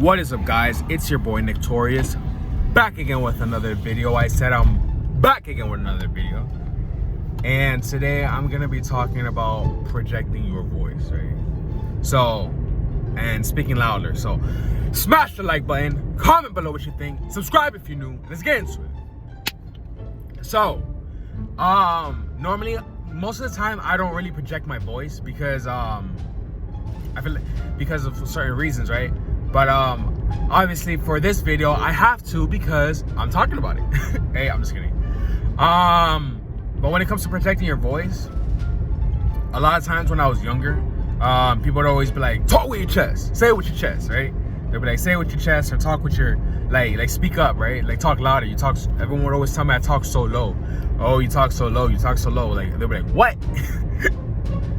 What is up, guys? It's your boy Nick Torius, back again with another video. I said I'm back again with another video, and today I'm gonna be talking about projecting your voice, right? So, and speaking louder. So, smash the like button, comment below what you think, subscribe if you're new. Let's get into it. So, normally, most of the time, I don't really project my voice because I feel like, because of certain reasons, right? But obviously for this video I have to because I'm talking about it. Hey, I'm just kidding. But when it comes to protecting your voice, a lot of times when I was younger, people would always be like, talk with your chest, say it with your chest, right? They'd be like, say it with your chest, or talk with your like speak up, right? Like talk louder. You talk. Everyone would always tell me I talk so low. Oh, you talk so low. You talk so low. Like they'd be like, what?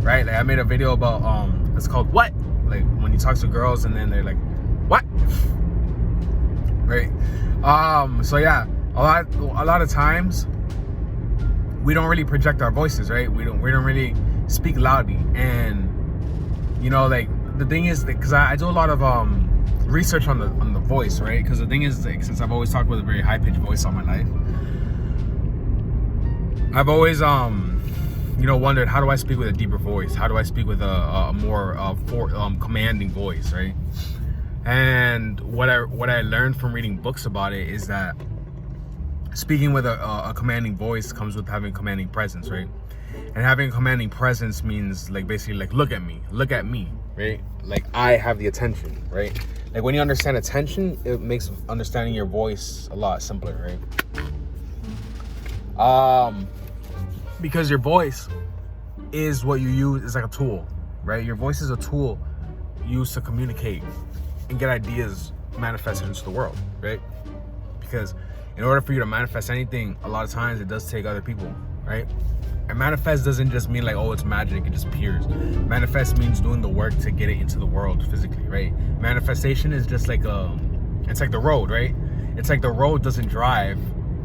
Right? Like I made a video about it's called What? Like when you talk to girls and then they're like, what? Right? So yeah, a lot of times we don't really project our voices, right? We don't really speak loudly. And you know, like the thing is that because I do a lot of research on the voice, right? Because the thing is, like, since I've always talked with a very high-pitched voice all my life, I've always you know, wondered, how do I speak with a deeper voice? How do I speak with a more commanding voice, right? And what I learned from reading books about it is that speaking with a commanding voice comes with having commanding presence, right? And having a commanding presence means like basically like look at me, right? Like I have the attention, right? Like when you understand attention, it makes understanding your voice a lot simpler, right? Because your voice is what you use, is like a tool, right? Your voice is a tool used to communicate and get ideas manifested into the world, right? Because in order for you to manifest anything, a lot of times it does take other people, right? And manifest doesn't just mean like, oh, it's magic, it just appears. Manifest means doing the work to get it into the world physically, right? Manifestation is just like it's like the road, right? It's like the road doesn't drive,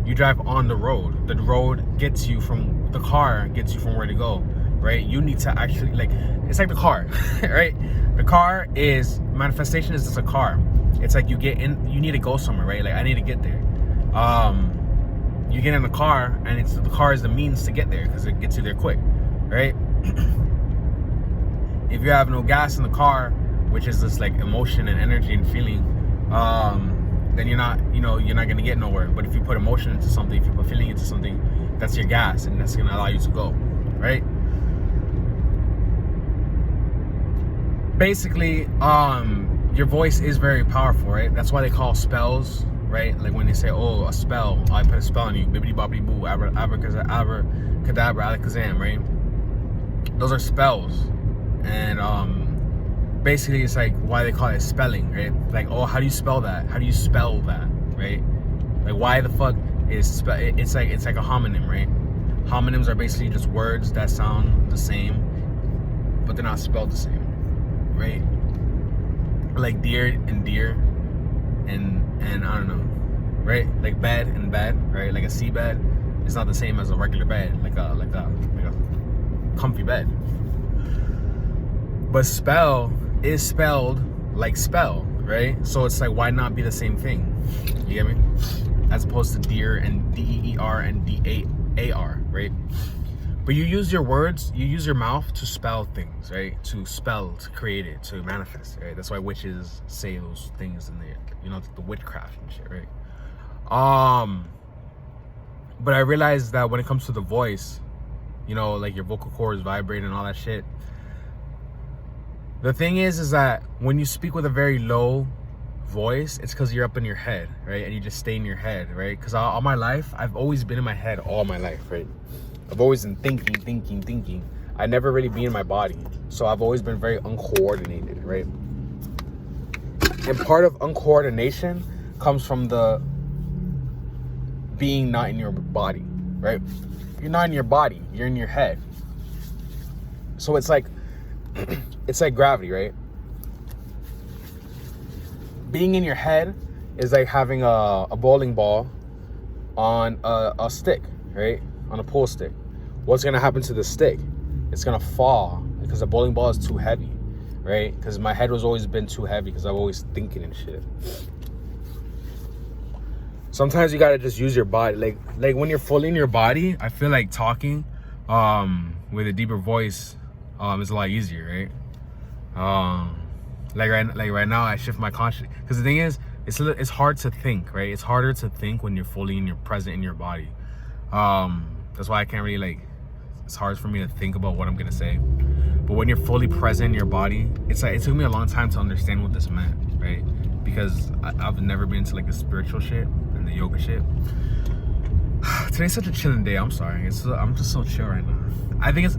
you drive on the road. The road gets you from, the car gets you from where to go, right? You need to actually, like, it's like the car, right? The car is, manifestation is just a car. It's like you get in, you need to go somewhere, right? Like I need to get there. You get in the car and the car is the means to get there because it gets you there quick, right? If you have no gas in the car, which is just like emotion and energy and feeling, then you're not gonna get nowhere. But if you put emotion into something, if you put feeling into something, that's your gas and that's gonna allow you to go, right? Basically, your voice is very powerful, right? That's why they call spells, right? Like when they say, oh, a spell, I put a spell on you, bibbidi bobbidi boo, abracadabra, alakazam, right? Those are spells. And basically it's like why they call it spelling, right? Like, oh, how do you spell that? How do you spell that, right? Like why the fuck is it's like a homonym, right? Homonyms are basically just words that sound the same, but they're not spelled the same, right? Like deer and deer and I don't know, right? Like bed and bed, right? Like a seabed is not the same as a regular bed, like a comfy bed. But spell is spelled like spell, right? So it's like, why not be the same thing? You get me? As opposed to deer and D-E-E-R and D-A-A-R, right? But you use your words, you use your mouth to spell things, right? To spell, to create it, to manifest, right? That's why witches say those things in there, you know, the witchcraft and shit, right? But I realized that when it comes to the voice, you know, like your vocal cords vibrating and all that shit, the thing is that when you speak with a very low voice, it's because you're up in your head, right? And you just stay in your head, right? Because all my life, I've always been in my head all my life, right? I've always been thinking. I never really been in my body. So I've always been very uncoordinated, right? And part of uncoordination comes from the being not in your body, right? You're not in your body, you're in your head. So it's like, it's like gravity, right? Being in your head is like having a bowling ball on a stick, right? On a pool stick. What's gonna happen to the stick? It's gonna fall because the bowling ball is too heavy, right? Because my head was always been too heavy because I've always thinking and shit. Sometimes you gotta just use your body. Like when you're fully in your body, I feel like talking with a deeper voice is a lot easier, right? Like right now, I shift my consciousness. Because the thing is, it's hard to think, right? It's harder to think when you're fully in your present in your body. That's why I can't really it's hard for me to think about what I'm gonna say. But when you're fully present in your body, it's like it took me a long time to understand what this meant, right? Because I've never been into like the spiritual shit and the yoga shit. Today's such a chilling day. I'm sorry. I'm just so chill right now. I think it's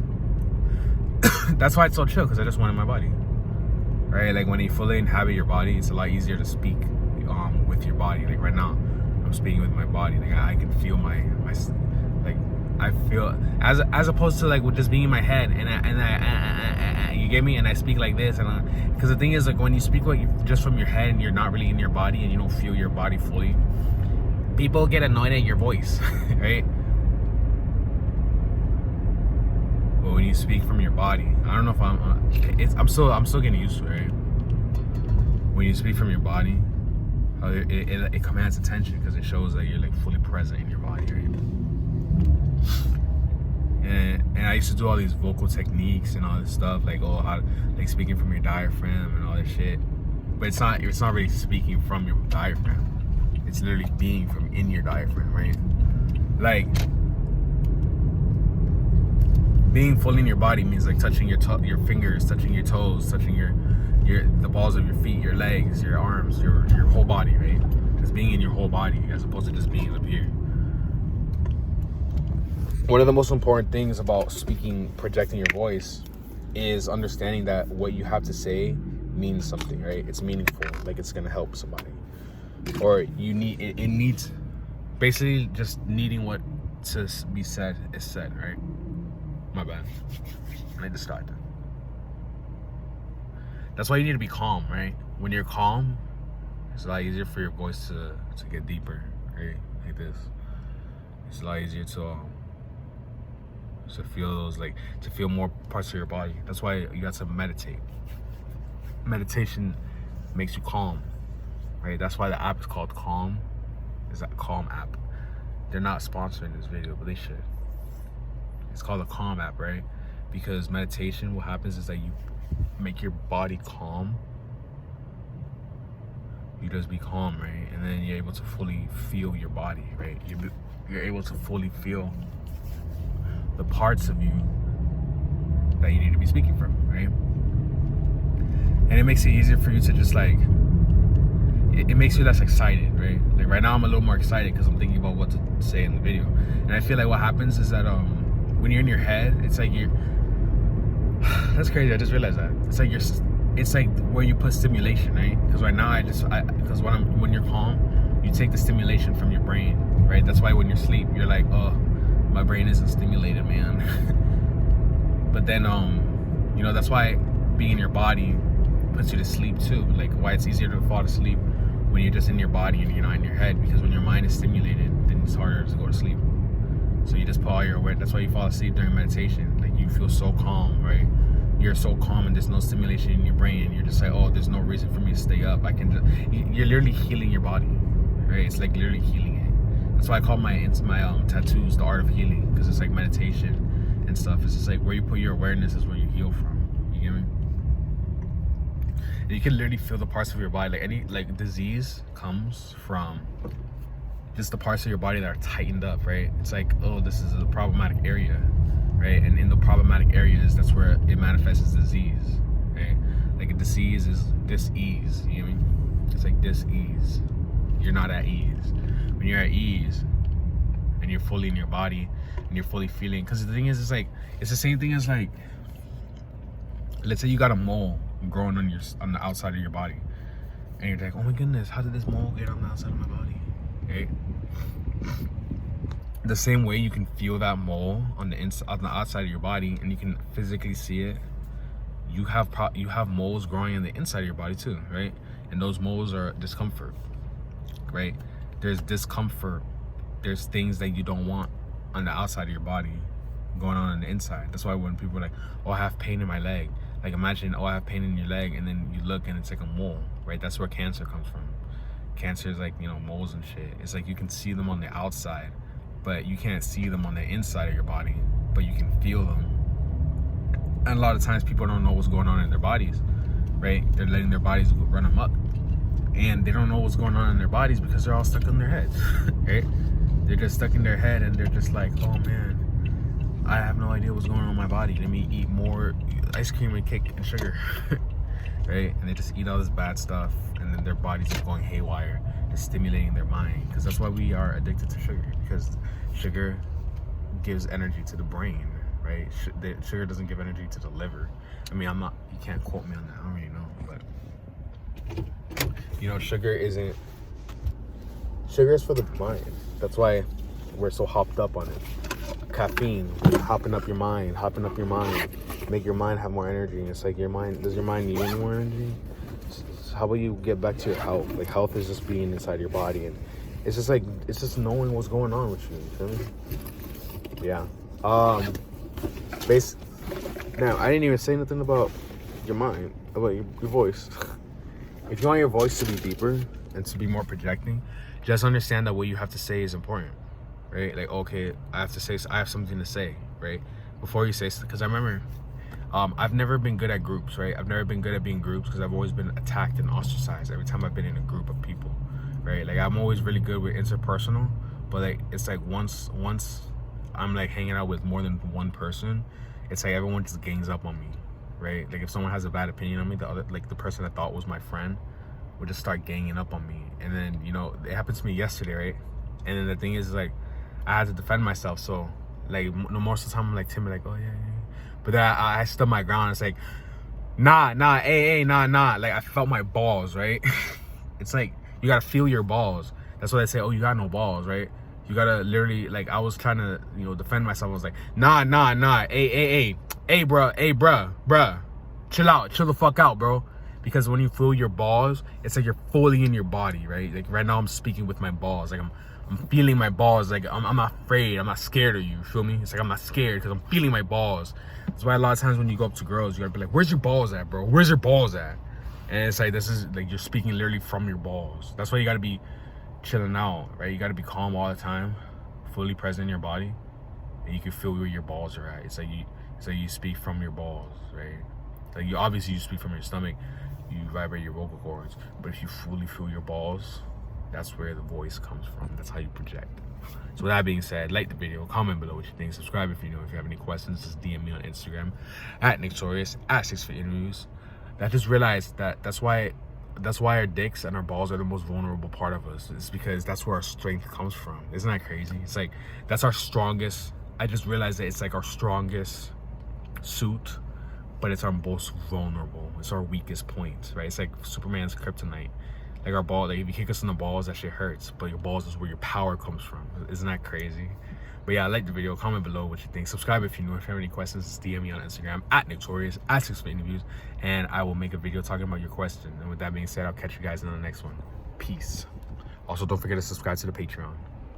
that's why it's so chill, because I just went in my body, right? Like when you fully inhabit your body, it's a lot easier to speak with your body. Like right now, I'm speaking with my body. Like I can feel my like I feel as opposed to like with just being in my head and I you get me, and I speak like this, and because the thing is, like when you speak just from your head and you're not really in your body and you don't feel your body fully, people get annoyed at your voice, right? But when you speak from your body, I don't know if I'm still getting used to it, right? When you speak from your body, it commands attention because it shows that you're like fully present in your body, right? And I used to do all these vocal techniques and all this stuff, like how like speaking from your diaphragm and all this shit. But it's not really speaking from your diaphragm. It's literally being from in your diaphragm, right? Like being fully in your body means like touching your fingers, touching your toes, touching the balls of your feet, your legs, your arms, your whole body, right? Just being in your whole body as opposed to just being up here. One of the most important things about speaking, projecting your voice, is understanding that what you have to say means something, right? It's meaningful, like it's gonna help somebody, or it needs, basically just needing what to be said is said, right? My bad, I distracted. That's why you need to be calm, right? When you're calm, it's a lot easier for your voice to get deeper, right? Like this. It's a lot easier to feel those, like to feel more parts of your body. That's why you got to meditate. Meditation makes you calm, right? That's why the app is called Calm. Is that Calm app? They're not sponsoring this video, but they should. It's called a Calm app, right? Because meditation, what happens is that you make your body calm. You just be calm, right? And then you're able to fully feel your body, right? You're able to fully feel the parts of you that you need to be speaking from, right? And it makes it easier for you to just like, it makes you less excited, right? Like right now I'm a little more excited because I'm thinking about what to say in the video. And I feel like what happens is that when you're in your head, it's like that's crazy, I just realized that. It's like where you put stimulation, right? Because right now because when you're calm, you take the stimulation from your brain, right? That's why when you're asleep, you're like, oh, my brain isn't stimulated, man. But then that's why being in your body puts you to sleep too. Like why it's easier to fall asleep when you're just in your body and you're not in your head, because when your mind is stimulated, then it's harder to go to sleep. So you just put all your awareness. That's why you fall asleep during meditation. Like you feel so calm, right? You're so calm and there's no stimulation in your brain, and you're just like, oh, there's no reason for me to stay up. You're literally healing your body, right? It's like literally healing it. That's why I call my tattoos the art of healing, because it's like meditation and stuff. It's just like where you put your awareness is where you heal from. You get me? And you can literally feel the parts of your body. Like any disease comes from just the parts of your body that are tightened up, right? It's like, oh, this is a problematic area, right? And in the problematic areas, that's where it manifests as disease, right? Like a disease is dis-ease, you know what I mean? It's like dis-ease. You're not at ease. When you're at ease and you're fully in your body and you're fully feeling, because the thing is, it's the same thing as like, let's say you got a mole growing on the outside of your body, and you're like, oh my goodness, how did this mole get on the outside of my body? Okay. The same way you can feel that mole on the outside of your body, and you can physically see it. You have moles growing in the inside of your body too, right? And those moles are discomfort, right? There's discomfort. There's things that you don't want on the outside of your body going on the inside. That's why when people are like, oh, I have pain in my leg, Like imagine, oh, I have pain in your leg, and then you look and it's like a mole, right? That's where cancer comes from. Cancer is like, you know, moles and shit. It's like you can see them on the outside, but you can't see them on the inside of your body, but you can feel them. And a lot of times people don't know what's going on in their bodies, right? They're letting their bodies run amok, and they don't know what's going on in their bodies because they're all stuck in their heads, right? They're just stuck in their head, and they're just like, oh man, I have no idea what's going on in my body. Let me eat more ice cream and cake and sugar, right? And they just eat all this bad stuff, and then their bodies are going haywire. It's stimulating their mind, because that's why we are addicted to sugar, because sugar gives energy to the brain, right? Sugar doesn't give energy to the liver. I mean, you can't quote me on that, I don't really know, but you know, sugar is for the mind. That's why we're so hopped up on it. Caffeine, hopping up your mind, make your mind have more energy. It's like, does your mind need any more energy? So how about you get back to your health? Like, health is just being inside your body, and it's just knowing what's going on with you feel me? Yeah. Now, I didn't even say nothing about your mind, about your voice. If you want your voice to be deeper and to be more projecting, just understand that what you have to say is important, right? Like, okay, I have something to say, right? Before you say, because I remember, I've never been good at groups, right? I've never been good at being groups because I've always been attacked and ostracized every time I've been in a group of people, right? Like, I'm always really good with interpersonal, but like, it's like once I'm like hanging out with more than one person, it's like everyone just gangs up on me, right? Like, if someone has a bad opinion on me, the person I thought was my friend would just start ganging up on me. And then, you know, it happened to me yesterday, right? And then the thing is, like, I had to defend myself. So, like, most of the time I'm like timid, like, oh yeah. But then I stood my ground. It's like, nah, nah. Like, I felt my balls, right? It's like, you gotta feel your balls. That's why they say, oh, you got no balls, right? You gotta literally, like, I was trying to, you know, defend myself. I was like, nah. Hey, bruh. Chill the fuck out, bro. Because when you feel your balls, it's like you're fully in your body, right? Like, right now I'm speaking with my balls. Like, I'm feeling my balls. Like, I'm not afraid. I'm not scared of you. Feel me? It's like I'm not scared because I'm feeling my balls. That's why a lot of times when you go up to girls, you gotta be like, where's your balls at, bro? Where's your balls at? And it's like, this is like, you're speaking literally from your balls. That's why you gotta be chilling out, right? You gotta be calm all the time, fully present in your body, and you can feel where your balls are at. It's like you speak from your balls, right? Like, you speak from your stomach, you vibrate your vocal cords, but if you fully feel your balls, that's where the voice comes from. That's how you project. So with that being said, like the video, comment below what you think, subscribe if you know. If you have any questions, just DM me on Instagram at Torius, at 6feet Interviews. I just realized that's why our dicks and our balls are the most vulnerable part of us. It's because that's where our strength comes from. Isn't that crazy? It's like, that's our strongest. I just realized that it's like our strongest suit, but it's our most vulnerable. It's our weakest point, right? It's like Superman's kryptonite. Like, our ball, like, if you kick us in the balls, that shit hurts, but your balls is where your power comes from. Isn't that crazy? But yeah, like the video, comment below what you think, subscribe if you know. If you have any questions, just DM me on Instagram at Torius, at 6feet Interviews, and I will make a video talking about your question. And with that being said, I'll catch you guys in the next one. Peace. Also, don't forget to subscribe to the Patreon.